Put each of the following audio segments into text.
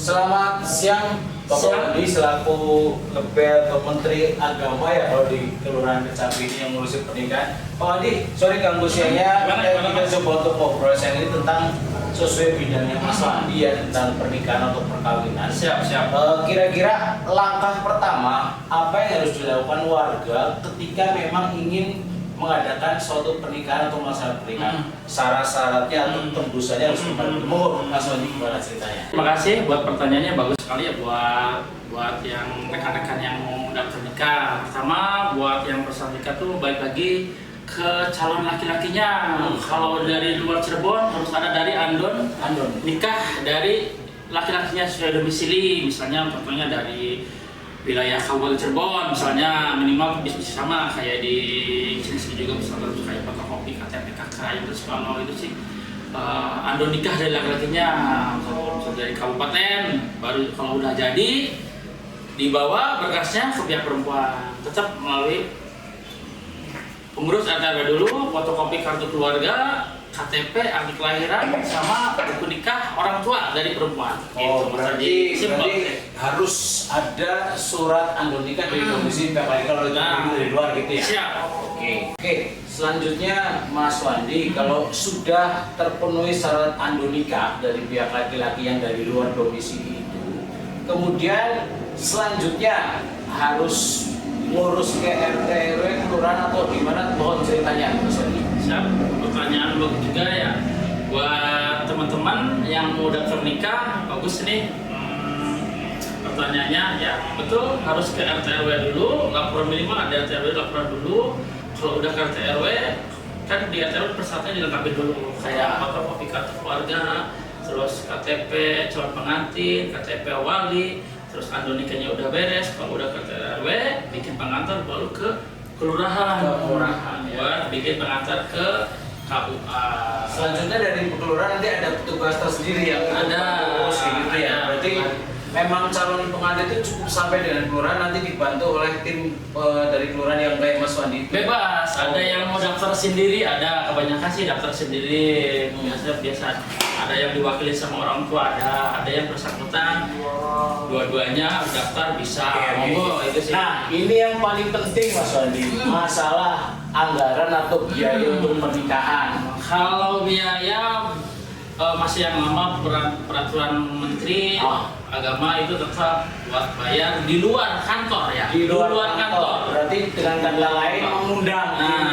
Selamat siang, Bapak Andi selaku Lebel Menteri Agama ya kalau di Kelurahan Kecapi ini yang ngurusin pernikahan. Pak Andi, sorry ganggu siangnya, kita coba untuk ngobrol siang ini tentang sesuai bidangnya Mas Andi ya tentang pernikahan atau perkawinan. Siap. Kira-kira langkah pertama apa yang harus dilakukan warga ketika memang ingin mengadakan suatu pernikahan atau masalah pernikahan, syarat-syaratnya atau tembusannya harus seperti Mas Andi, gimana ceritanya? Terima kasih buat pertanyaannya, bagus sekali ya buat yang rekan-rekan yang mau daftar nikah. Pertama buat yang peserta nikah tuh balik lagi ke calon laki-lakinya. Kalau dari luar Cirebon harus ada dari Andon nikah dari laki-lakinya sesuai domisili, misalnya contohnya dari wilayah Kabupaten Cirebon, misalnya minimal bisa sama kayak di sini juga misalnya kayak fotokopi KTP KK yang terus kalau itu sih Andon nikah dari laki-lakinya. Kalau dari kabupaten baru kalau udah jadi dibawa berkasnya ke pihak perempuan, tetap melalui pengurus RT dulu, fotokopi kartu keluarga, KTP, akte kelahiran, sama buku nikah orang tua dari perempuan. Berarti harus ada surat andon nikah dari komisi PKI kalau itu dari luar gitu ya? Siap. Oke. Selanjutnya Mas Wandi, kalau sudah terpenuhi syarat andon nikah dari pihak laki-laki yang dari luar domisili itu, kemudian selanjutnya harus ngurus ke RT RW kelurahan atau gimana? Mohon ceritanya Mas Wandi. Siap. Pertanyaan bagus juga ya buat teman-teman yang mau daftar nikah. Bagus nih pertanyaannya ya, betul harus ke RT RW dulu, laporan minimal ada RT RW laporan dulu. Kalau udah ke RT RW kan di RT RW persyaratannya dilengkapi dulu kayak fotokopi kartu keluarga, terus KTP calon pengantin, KTP wali, terus andon nikahnya udah beres. Kalau udah ke RT RW bikin pengantar baru ke kelurahan buat bikin pengantar ke KUA. Selanjutnya dari kelurahan nanti ada petugas tersendiri yang ada gitu ya. Berarti memang calon pengantin itu cukup sampai dengan kelurahan, nanti dibantu oleh tim dari kelurahan yang kayak Mas Wandi. Bebas, ada yang mau daftar sendiri, ada kebanyakan sih daftar sendiri. Biasa ada yang diwakili sama orang tua, ada yang bersangkutan dua-duanya daftar bisa. Monggo itu sih. Nah, ini yang paling penting Mas Wandi, masalah anggaran atau biaya untuk pernikahan. Kalau biaya masih yang lama peraturan Menteri Agama itu tetap buat bayar di luar kantor ya. Di luar kantor. Berarti dengan kata lain mengundang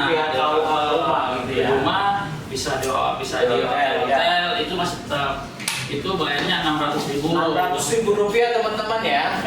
pihak rumah gitu ya. Di rumah bisa di hotel itu masih tetap. Itu bayarnya 600.000. 600.000 rupiah teman-teman ya.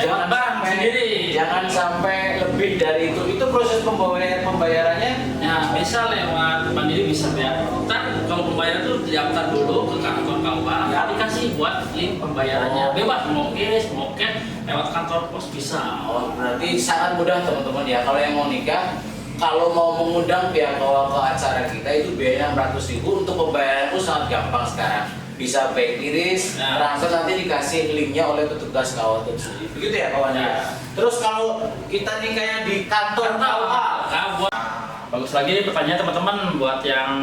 Jangan sampai lebih dari itu. Itu proses pembayarannya. Nah, bisa lewat Mandiri bisa bayar. Ntar kalau pembayaran itu daftar dulu ke kantor KUA, dikasih buat link pembayarannya. Bebas mau cash, mau cash lewat kantor pos bisa. Berarti sangat mudah teman-teman ya. Kalau yang mau nikah, kalau mau mengundang pihak KUA ke acara kita itu biayanya 600.000. Untuk pembayaran itu sangat gampang sekarang. Bisa baik iris, transfer nanti dikasih linknya oleh petugas KUA itu sendiri. Begitu ya kawannya. Terus kalau kita nikahnya di kantor KUA, bagus lagi pertanyaan teman-teman buat yang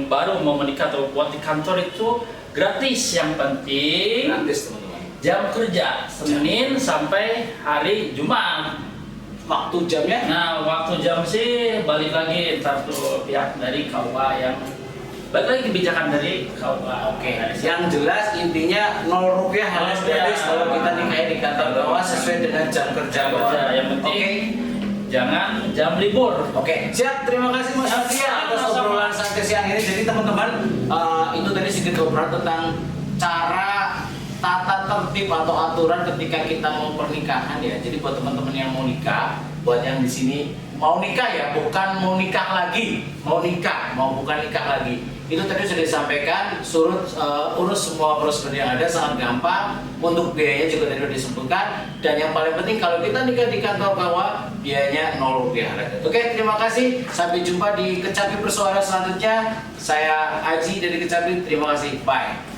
baru mau menikah atau buat di kantor itu gratis. Yang penting gratis teman-teman. Jam kerja Senin sampai hari Jumat. Waktu jamnya? Nah, waktu jam sih balik lagi ntar tuh pihak dari KUA yang balik lagi kebijakan dari KUA. Oke. Yang jelas intinya 0 rupiah harus gratis kalau kita nikah di kantor KUA sesuai dengan jam kerja. Yang penting jangan jam libur. Oke, siap. Terima kasih Mas Satria atas obrolan santai siang ini. Jadi teman-teman, itu tadi sedikit obrolan tentang cara tata tertib atau aturan ketika kita mau pernikahan ya. Jadi buat teman-teman yang mau nikah, buat yang di sini mau nikah ya, bukan mau nikah lagi, bukan nikah lagi. Itu tadi sudah disampaikan, urus semua prosedur yang ada sangat gampang. Untuk biayanya juga tadi sudah disebutkan. Dan yang paling penting kalau kita nikah di kantor KUA, biayanya 0 rupiah. Oke, terima kasih. Sampai jumpa di Kecapi Bersuara selanjutnya. Saya Aji dari Kecapi. Terima kasih. Bye.